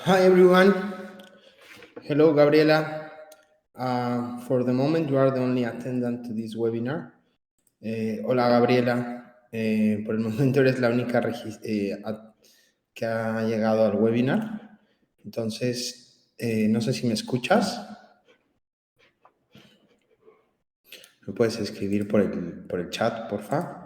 Hi everyone. Hello Gabriela. For the moment, you are the only attendant to this webinar. Hola Gabriela. Por el momento eres la única que ha llegado al webinar. Entonces, no sé si me escuchas. ¿Me puedes escribir por el chat, porfa?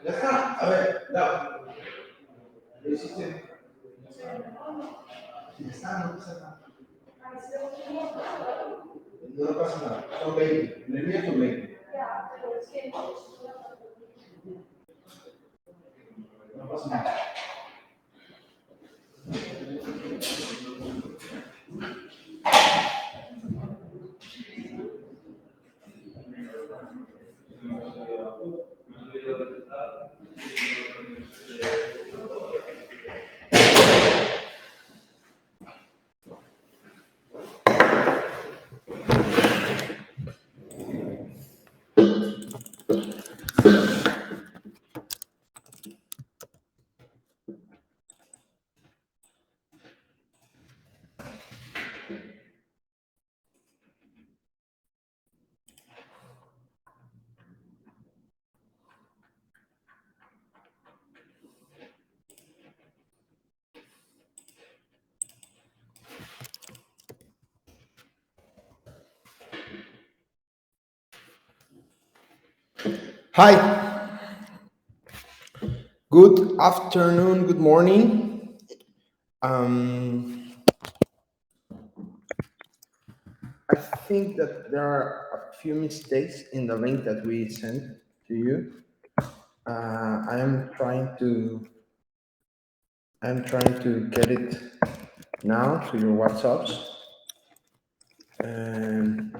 Ya está. A ver, no. Lo hiciste. Ya está, no pasa nada. No pasa nada. Son 20. En el mío son 20. No pasa nada. Hi. Good afternoon. Good morning. I think that there are a few mistakes in the link that we sent to you. I am trying to get it now to your WhatsApps.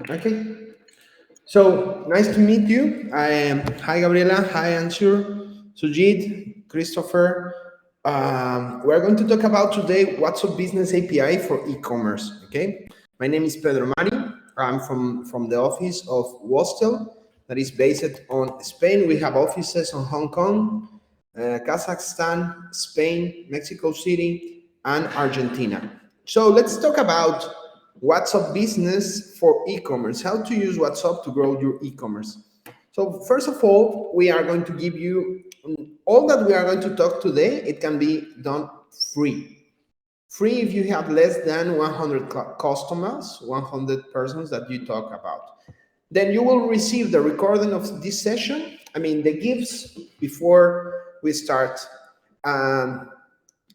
Okay. So nice to meet you. I am. Hi, Gabriela. Hi, Ansur, Sujit, Christopher. We're going to talk about today WhatsApp Business API for e-commerce. Okay. My name is Pedro Mari. I'm from the office of Wastel, that is based on Spain. We have offices on Hong Kong, Kazakhstan, Spain, Mexico City, and Argentina. So let's talk about WhatsApp Business for e-commerce, how to use WhatsApp to grow your e-commerce. So first of all, we are going to give you all that we are going to talk today. It can be done free. Free if you have less than 100 customers, 100 persons that you talk about. Then you will receive the recording of this session. I mean, the gifts before we start. Um,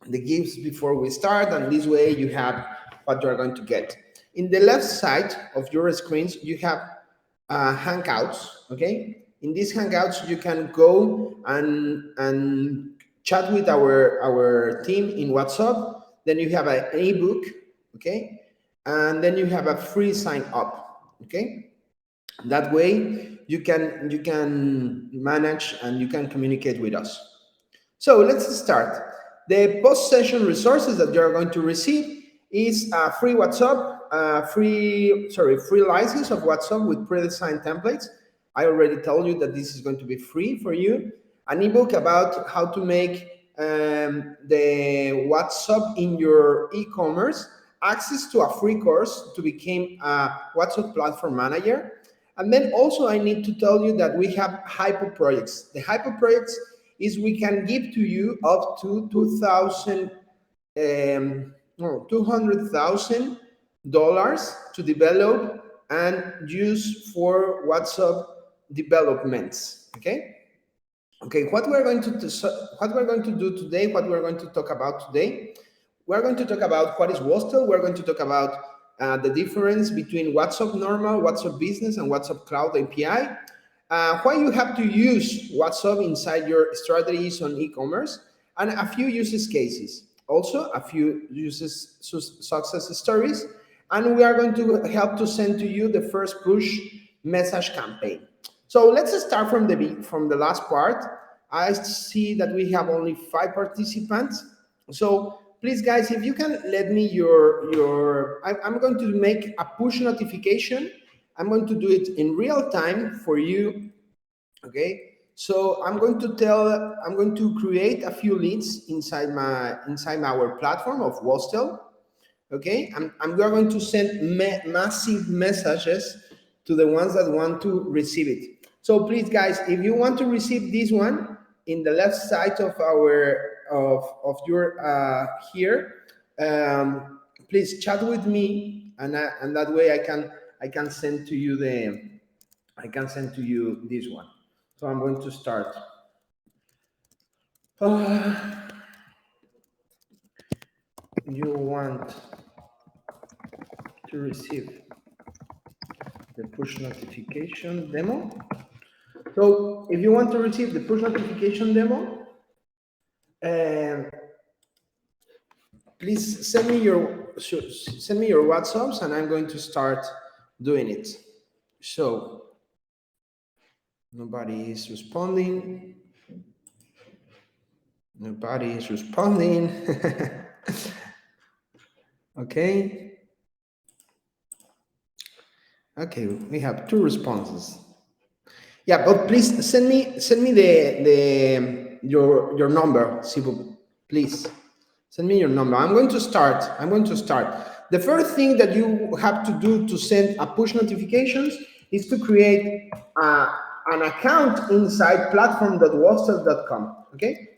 the gifts before we start, and this way you have what you are going to get. In the left side of your screens, you have Hangouts. Okay, in these Hangouts, you can go and chat with our team in WhatsApp. Then you have an ebook. Okay, and then you have a free sign up. Okay, that way you can manage and you can communicate with us. So let's start. The post-session resources that you're going to receive is a free WhatsApp, free license of WhatsApp with pre-designed templates. I already told you that this is going to be free for you. An ebook about how to make the WhatsApp in your e-commerce, access to a free course to become a WhatsApp platform manager. And then also I need to tell you that we have hyper projects. The hyper projects is we can give to you up to $200,000 to develop and use for WhatsApp developments. Okay. Okay. What we're going to do today, what we're going to talk about today, we're going to talk about what is WhatsApp. We're going to talk about the difference between WhatsApp normal, WhatsApp business, and WhatsApp cloud API. Why you have to use WhatsApp inside your strategies on e-commerce, and a few use cases. Also, a few success stories, and we are going to help to send to you the first push message campaign. So let's start from the last part. I see that we have only 5 participants. So please, guys, if you can let me I'm going to make a push notification. I'm going to do it in real time for you. Okay. So I'm going to create a few leads inside our platform of Wastel. Okay. We are going to send massive messages to the ones that want to receive it. So please, guys, if you want to receive this one in the left side of your here, please chat with me, and that way I can send to you this one. So I'm going to start. You want to receive the push notification demo. So if you want to receive the push notification demo, please send me your WhatsApps, and I'm going to start doing it. So nobody is responding. Nobody is responding. Okay. Okay, we have 2 responses. Yeah, but please send me your number, Sibu. Please send me your number. I'm going to start. The first thing that you have to do to send a push notifications is to create an account inside platform.wastel.com. Okay.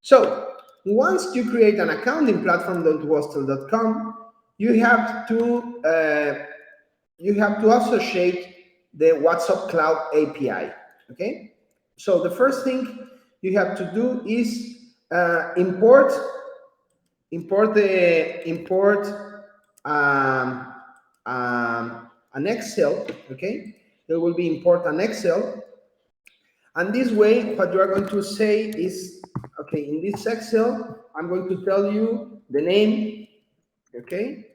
So once you create an account in platform.wastel.com, you have to associate the WhatsApp Cloud API. Okay. So the first thing you have to do is import an Excel. Okay. There will be import an Excel. And this way, what you are going to say is, okay, in this Excel, I'm going to tell you the name, okay,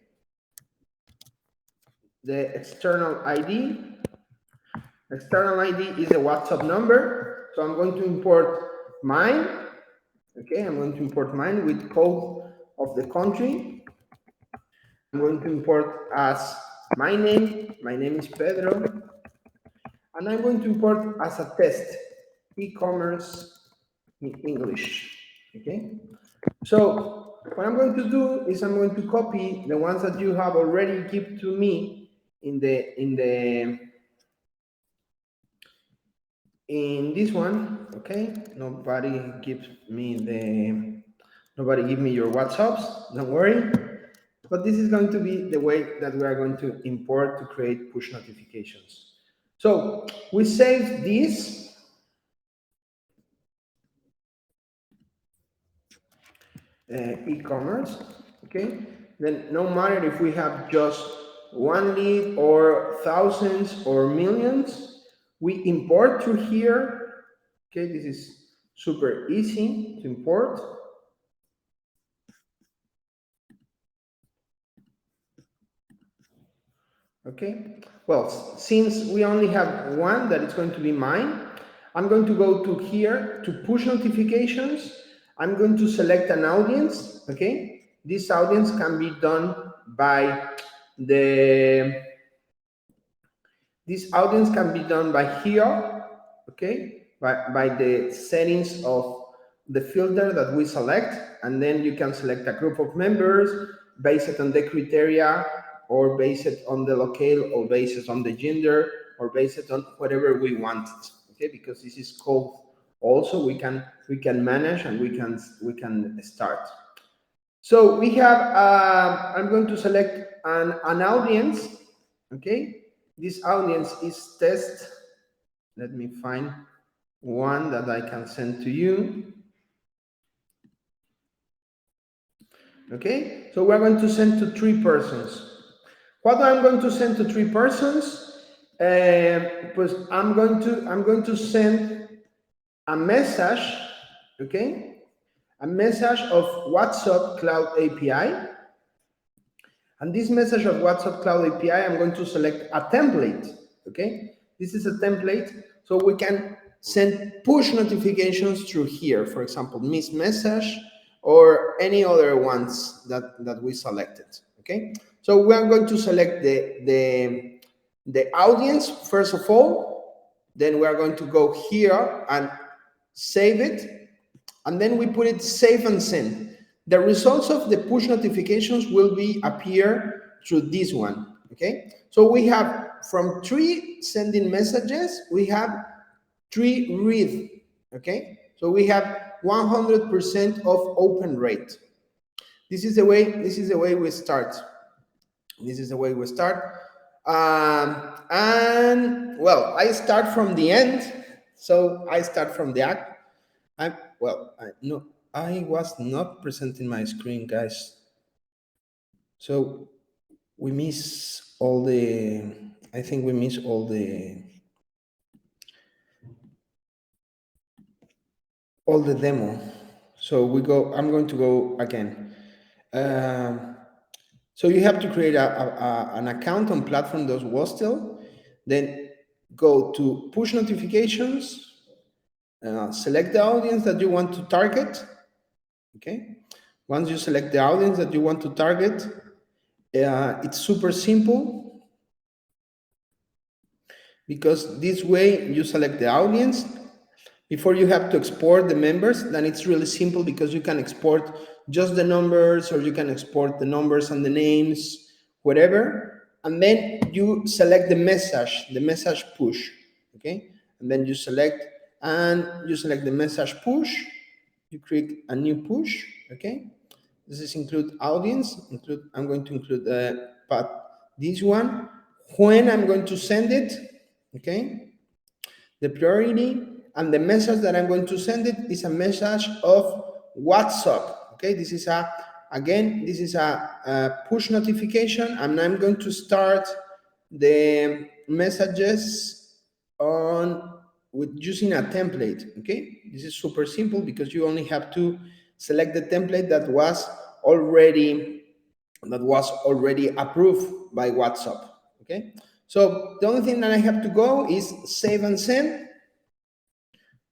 the external ID. External ID is a WhatsApp number. So I'm going to import mine. Okay, I'm going to import mine with code of the country. I'm going to import as my name. My name is Pedro. And I'm going to import as a test, e-commerce in English. Okay. So what I'm going to do is I'm going to copy the ones that you have already given to me in this one. Okay, nobody give me your WhatsApps, don't worry. But this is going to be the way that we are going to import to create push notifications. So we save this. E-commerce, okay? Then no matter if we have just one lead or thousands or millions, we import through here. Okay, this is super easy to import. Okay, well, since we only have one that is going to be mine, I'm going to go to here to push notifications. I'm going to select an audience. Okay, this audience can be done by this audience can be done by here, okay, by the settings of the filter that we select, and then you can select a group of members based on the criteria, or based on the locale, or based on the gender, or based on whatever we want it, okay, because this is code also we can manage, and we can start. So we have I'm going to select an audience, okay. This audience is test. Let me find one that I can send to you. Okay, so we're going to send to 3 persons. What I'm going to send to 3 persons? I'm going to send a message, okay, a message of WhatsApp Cloud API. And this message of WhatsApp Cloud API, I'm going to select a template, okay? This is a template, so we can send push notifications through here, for example, Miss Message, or any other ones that we selected, okay? So we are going to select the audience, first of all, then we are going to go here and save it, and then we put it save and send. The results of the push notifications will be appear through this one, okay? So we have from 3 sending messages, we have 3 read, okay? So we have 100% of open rate. This is the way we start. This is the way we start. And well, I start from the end. So I start from the act. No, I was not presenting my screen, guys. So we miss all the, I think we miss all the demo. So I'm going to go again. So you have to create an account on platform.wastel, then go to push notifications, select the audience that you want to target, okay? Once you select the audience that you want to target, it's super simple, because this way you select the audience. Before you have to export the members, then it's really simple, because you can export just the numbers, or you can export the numbers and the names, whatever. And then you select the message push, okay? And then you select the message push. You create a new push, okay? This is include audience, I'm going to include this one. When I'm going to send it, okay? The priority and the message that I'm going to send it is a message of WhatsApp. Okay, this is a push notification, and I'm going to start the messages with using a template. Okay, this is super simple, because you only have to select the template that was already approved by WhatsApp. Okay, so the only thing that I have to go is save and send.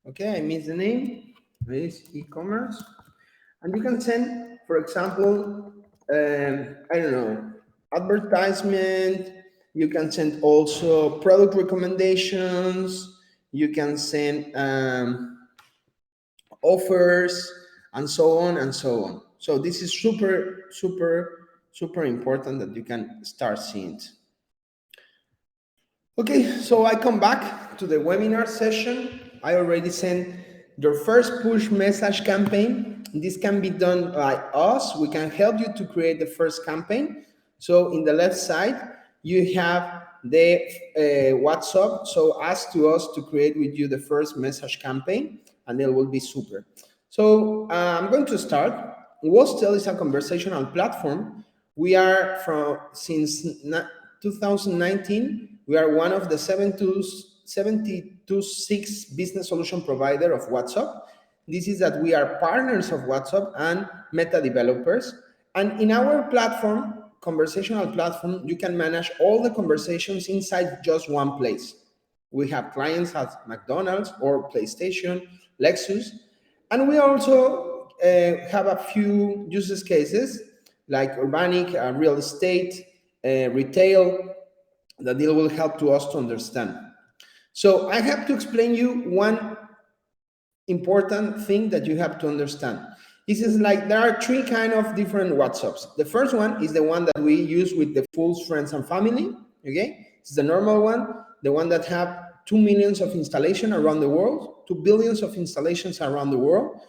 Okay, I missed the name. This e-commerce, and you can send, for example, I don't know, advertisement. You can send also product recommendations. You can send offers, and so on and so on. So this is super, super, super important that you can start seeing it. Okay, so I come back to the webinar session. I already sent your first push message campaign. This can be done by us. We can help you to create the first campaign. So in the left side, you have the WhatsApp. So ask to us to create with you the first message campaign, and it will be super. So I'm going to start. Wostel is a conversational platform. We are since 2019. We are one of the 72.6 business solution provider of WhatsApp. This is that we are partners of WhatsApp and Meta developers. And in our platform, conversational platform, you can manage all the conversations inside just one place. We have clients at McDonald's or PlayStation, Lexus, and we also have a few use cases like urbanic, real estate, retail, that it will help to us to understand. So I have to explain you one important thing that you have to understand. This is like there are three kind of different WhatsApps. The first one is the one that we use with the full friends and family. Okay, it's the normal one, the one that have 2 millions of installation around the world, 2 billions of installations around the world.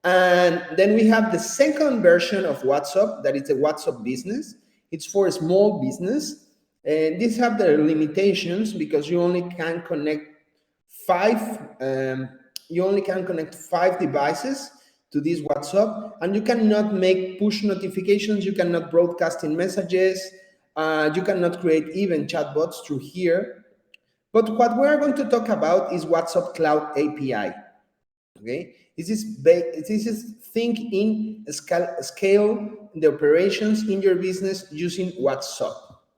And then we have the second version of WhatsApp, that is the WhatsApp Business. It's for a small business. These have their limitations because you only can connect five devices to this WhatsApp, and you cannot make push notifications, you cannot broadcast in messages, you cannot create even chatbots through here. But what we're going to talk about is WhatsApp Cloud API. Okay, this is think in scale the operations in your business using WhatsApp.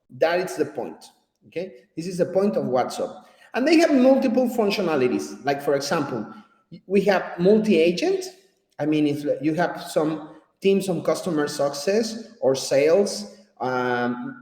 That is the point. Okay, this is the point of WhatsApp, and they have multiple functionalities. Like for example, we have multi-agent. I mean, if you have some teams on customer success or sales,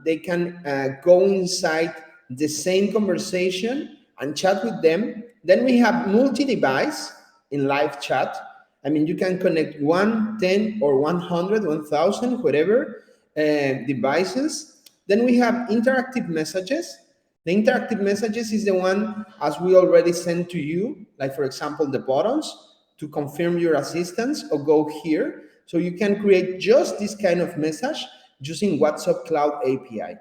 they can go inside the same conversation and chat with them. Then we have multi-device in live chat. I mean, you can connect 1, 10, or 100, 1,000, whatever devices. Then we have interactive messages. The interactive messages is the one as we already sent to you, like for example, the buttons to confirm your assistance or go here. So you can create just this kind of message using WhatsApp Cloud API.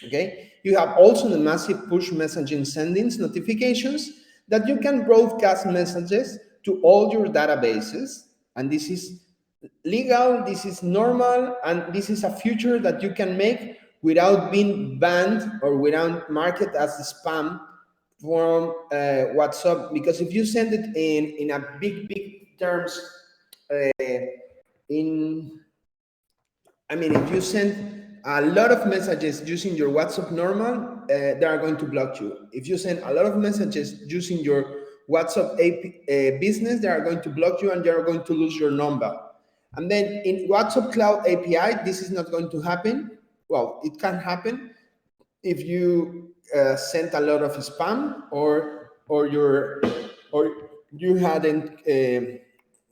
Okay, you have also the massive push messaging sendings notifications that you can broadcast messages to all your databases, and this is legal, this is normal, and this is a feature that you can make without being banned or without market as spam from WhatsApp. Because if you send it in a big terms, if you send a lot of messages using your WhatsApp normal, they are going to block you. If you send a lot of messages using your WhatsApp business, they are going to block you and you are going to lose your number. And then in WhatsApp Cloud API, this is not going to happen. Well, it can happen if you sent a lot of spam or you hadn't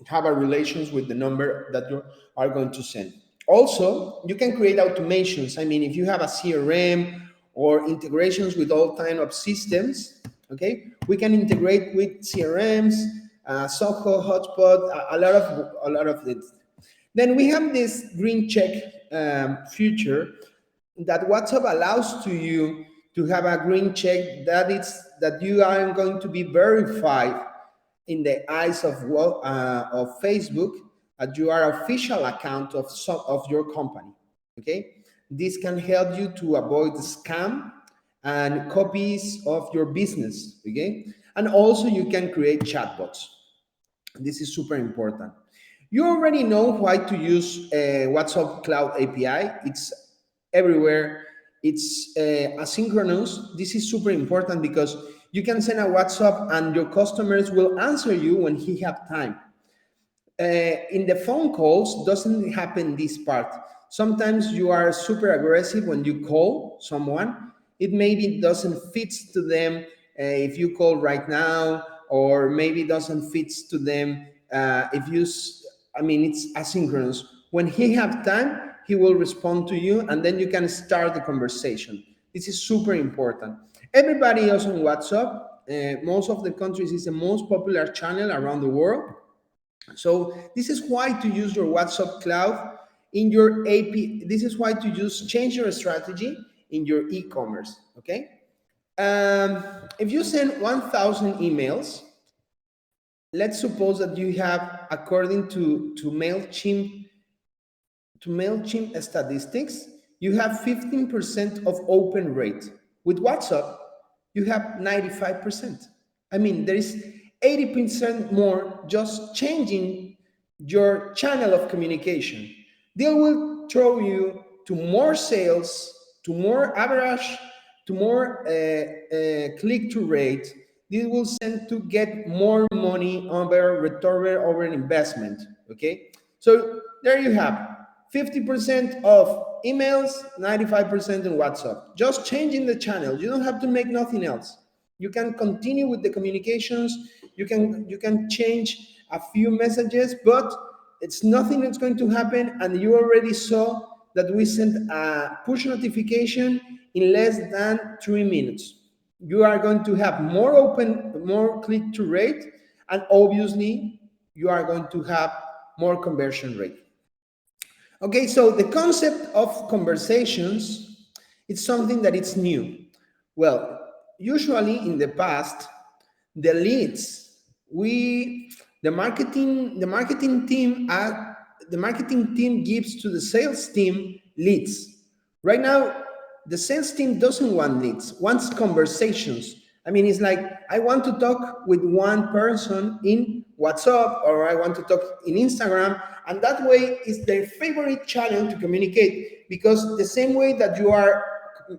have a relations with the number that you are going to send. Also, you can create automations. I mean, if you have a CRM or integrations with all kind of systems, okay, we can integrate with CRMs, Soho, Hotspot, a lot of it. Then we have this green check feature that WhatsApp allows to you to have a green check that you are going to be verified in the eyes of Facebook that you are official account of your company. Okay, this can help you to avoid scam and copies of your business. Okay, and also you can create chatbots. This is super important. You already know why to use WhatsApp Cloud API. It's everywhere. It's asynchronous. This is super important because you can send a WhatsApp and your customers will answer you when he have time. In the phone calls, doesn't happen this part. Sometimes you are super aggressive when you call someone. It maybe doesn't fit to them if you call right now, or maybe doesn't fit to them if you. I mean, it's asynchronous. When he have time, he will respond to you, and then you can start the conversation. This is super important. Everybody else on WhatsApp, most of the countries, is the most popular channel around the world. So this is why to use your WhatsApp cloud in your AP. This is why to change your strategy in your e-commerce. Okay. If you send 1,000 emails, let's suppose that you have, according to MailChimp statistics, you have 15% of open rate. With WhatsApp, you have 95%. I mean, there is 80% more just changing your channel of communication. They will throw you to more sales, to more average, to more click-through rate. This will send to get more money over return over investment. Okay, so there you have 50% of emails, 95% in WhatsApp. Just changing the channel. You don't have to make nothing else. You can continue with the communications. You can change a few messages, but it's nothing that's going to happen. And you already saw that we sent a push notification in less than 3 minutes. You are going to have more click-through rate, and obviously you are going to have more conversion rate. Okay, so the concept of conversations, it's something that it's new. Well, usually in the past, the leads, the marketing team gives to the sales team leads. Right now, the sales team doesn't want leads, wants conversations. I mean, it's like, I want to talk with one person in WhatsApp, or I want to talk in Instagram, and that way is their favorite channel to communicate, because the same way that you are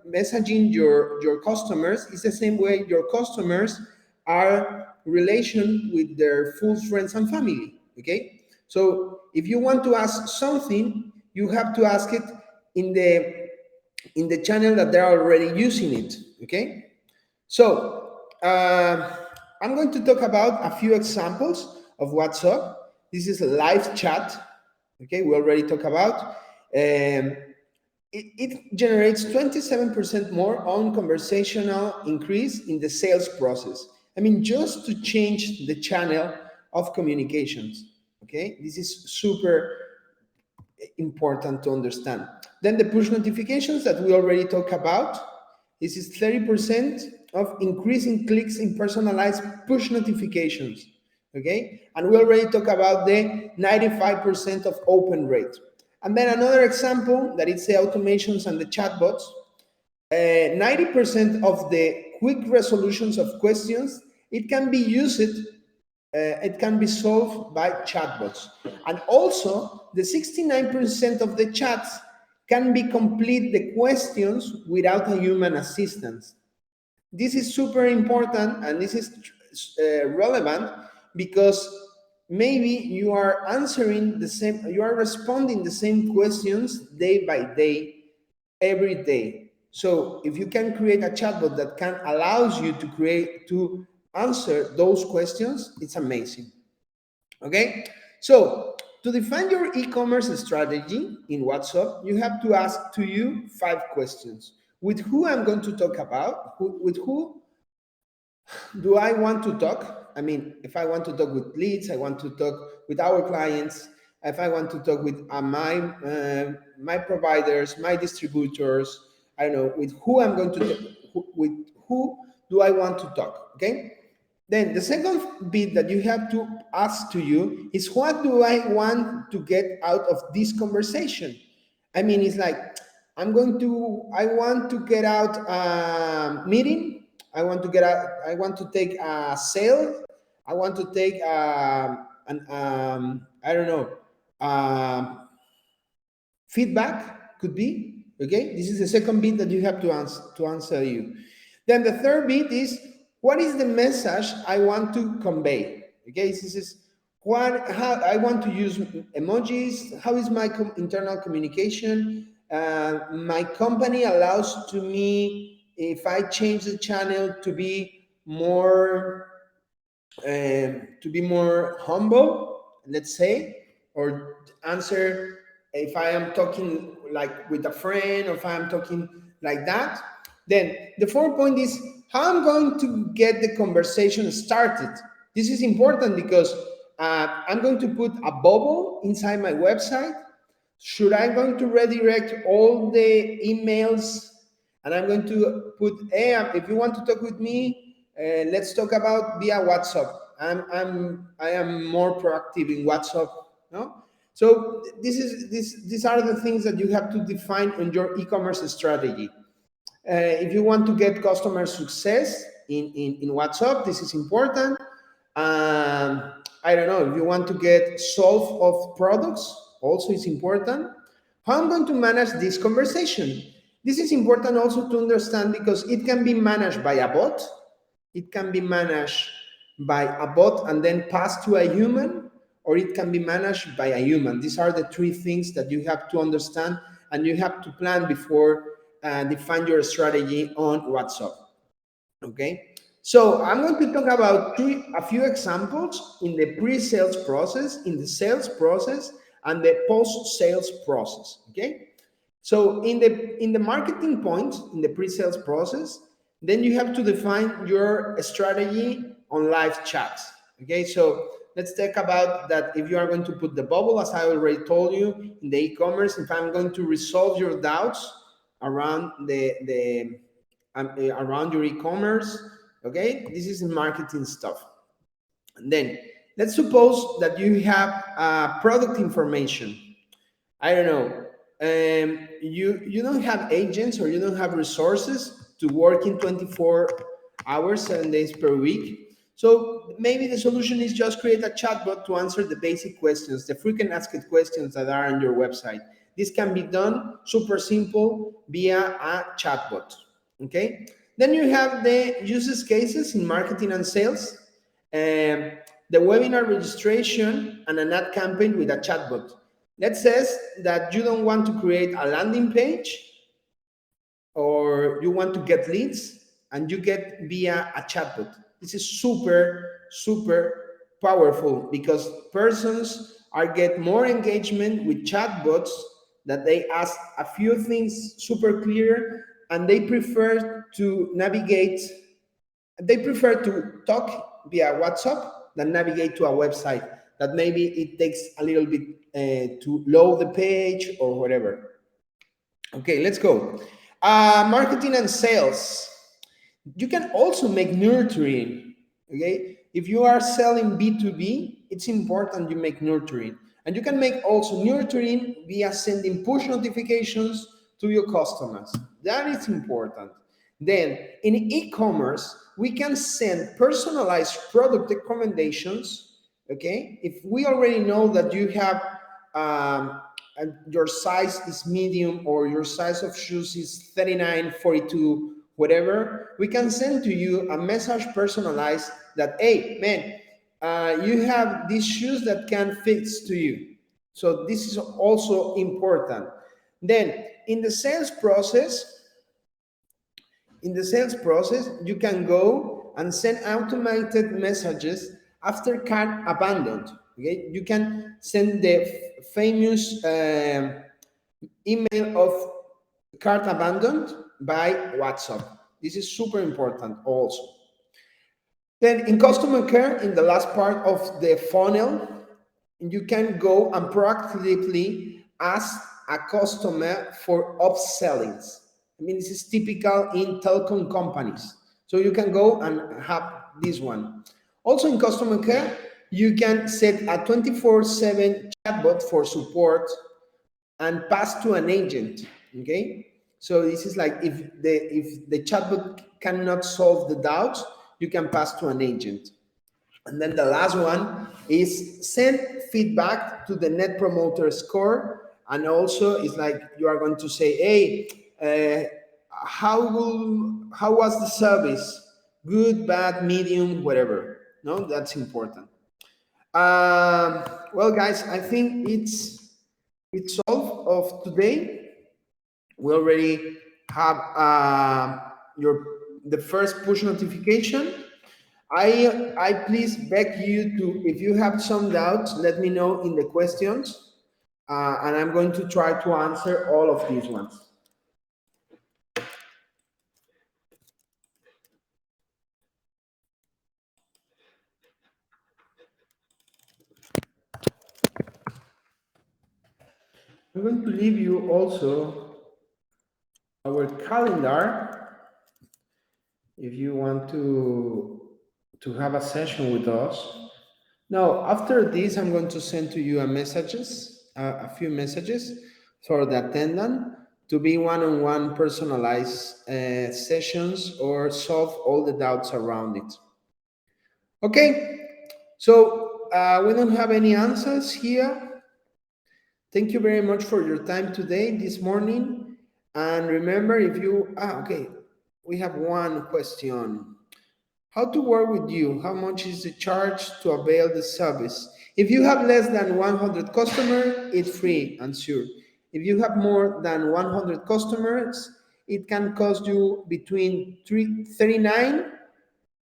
messaging your customers is the same way your customers are relation with their full friends and family. Okay, so if you want to ask something, you have to ask it in the channel that they're already using it. Okay, so I'm going to talk about a few examples of WhatsApp. This is a live chat. Okay, we already talked about. It generates 27% more on conversational increase in the sales process. I mean, just to change the channel of communications. Okay, this is super important to understand. Then the push notifications that we already talked about. This is 30% of increasing clicks in personalized push notifications. Okay, and we already talked about the 95% of open rate. And then another example that it's the automations and the chatbots. 90% of the quick resolutions of questions, it can be used, it can be solved by chatbots. And also the 69% of the chats can be complete the questions without a human assistance. This is super important, and this is relevant, because maybe you are responding the same questions day by day, every day. So if you can create a chatbot that can allows you to answer those questions, it's amazing. Okay, so to define your e-commerce strategy in WhatsApp, you have to ask to you 5 questions. With who I'm going to talk about? With who do I want to talk? I mean, if I want to talk with leads, I want to talk with our clients. If I want to talk with my providers, my distributors, I don't know with who I'm going to talk, with who do I want to talk? Okay. Then the second bit that you have to ask to you is, what do I want to get out of this conversation? I mean, it's like, I want to get out a meeting. I want to take a sale. I want to take I don't know, feedback could be. Okay, this is the second bit that you have to answer you. Then the third bit is, what is the message I want to convey? Okay, this is how I want to use emojis. How is my internal communication? My company allows to me, if I change the channel to be more humble, let's say, or answer if I am talking like with a friend, or if I am talking like that. Then the fourth point is how I'm going to get the conversation started. This is important because I'm going to put a bubble inside my website. Should I going to redirect all the emails, and I'm going to put, hey, if you want to talk with me, let's talk about via WhatsApp. I am more proactive in WhatsApp. No, so these are the things that you have to define in your e-commerce strategy. If you want to get customer success in WhatsApp, this is important. I don't know, if you want to get solve of products, also it's important. How I'm going to manage this conversation? This is important also to understand because it can be managed by a bot. It can be managed by a bot and then passed to a human, or it can be managed by a human. These are the three things that you have to understand and you have to plan before define your strategy on WhatsApp. Okay, so I'm going to talk about a few examples in the pre-sales process, in the sales process, and the post-sales process. Okay, so in the marketing point, in the pre-sales process, then you have to define your strategy on live chats. Okay, so let's talk about that. If you are going to put the bubble, as I already told you, in the e-commerce, if I'm going to resolve your doubts around around your e-commerce, okay, this is marketing stuff. And then let's suppose that you have product information. I don't know, you don't have agents, or you don't have resources to work in 24 hours 7 days per week. So maybe the solution is just create a chatbot to answer the basic questions, the frequent asked questions that are on your website. This can be done super simple via a chatbot. Okay, then you have the uses cases in marketing and sales, the webinar registration and an ad campaign with a chatbot. Let's say that you don't want to create a landing page, or you want to get leads and you get via a chatbot. This is super powerful because persons are get more engagement with chatbots, that they ask a few things super clear, and they prefer to navigate, they prefer to talk via WhatsApp than navigate to a website that maybe it takes a little bit to load the page or whatever. Okay, let's go. Marketing and sales. You can also make nurturing. Okay, if you are selling B2B, it's important you make nurturing. And you can make also nurturing via sending push notifications to your customers. That is important. Then in e-commerce, we can send personalized product recommendations. Okay, if we already know that you have and your size is medium, or your size of shoes is 39, 42, whatever, we can send to you a message personalized that, hey, man, you have these shoes that can fit to you. So this is also important. Then in the sales process, you can go and send automated messages after cart abandoned. Okay, you can send the famous email of cart abandoned by WhatsApp. This is super important also. Then in customer care, in the last part of the funnel, you can go and proactively ask a customer for upsellings. I mean, this is typical in telecom companies. So you can go and have this one. Also in customer care, you can set a 24/7 chatbot for support and pass to an agent. Okay, so this is like if the chatbot cannot solve the doubts, you can pass to an agent. And then the last one is send feedback to the net promoter score. And also it's like you are going to say, hey, how was the service? Good, bad, medium, whatever. No, that's important. Well, guys, I think it's all of today. We already have the first push notification. I please beg you to, if you have some doubts, let me know in the questions. and I'm going to try to answer all of these ones. I'm going to leave you also our calendar if you want to have a session with us. Now, after this, I'm going to send to you a few messages for the attendant to be one-on-one personalized sessions or solve all the doubts around it. Okay, so we don't have any answers here. Thank you very much for your time today, this morning. And remember, if you, okay, we have one question. How to work with you? How much is the charge to avail the service? If you have less than 100 customers, it's free and sure. If you have more than 100 customers, it can cost you between 39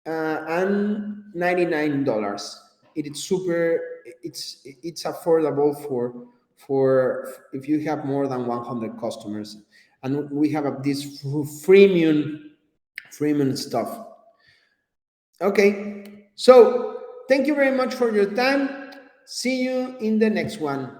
and $99. It is super. It's affordable for if you have more than 100 customers, and we have this freemium stuff. Okay, so thank you very much for your time. See you in the next one.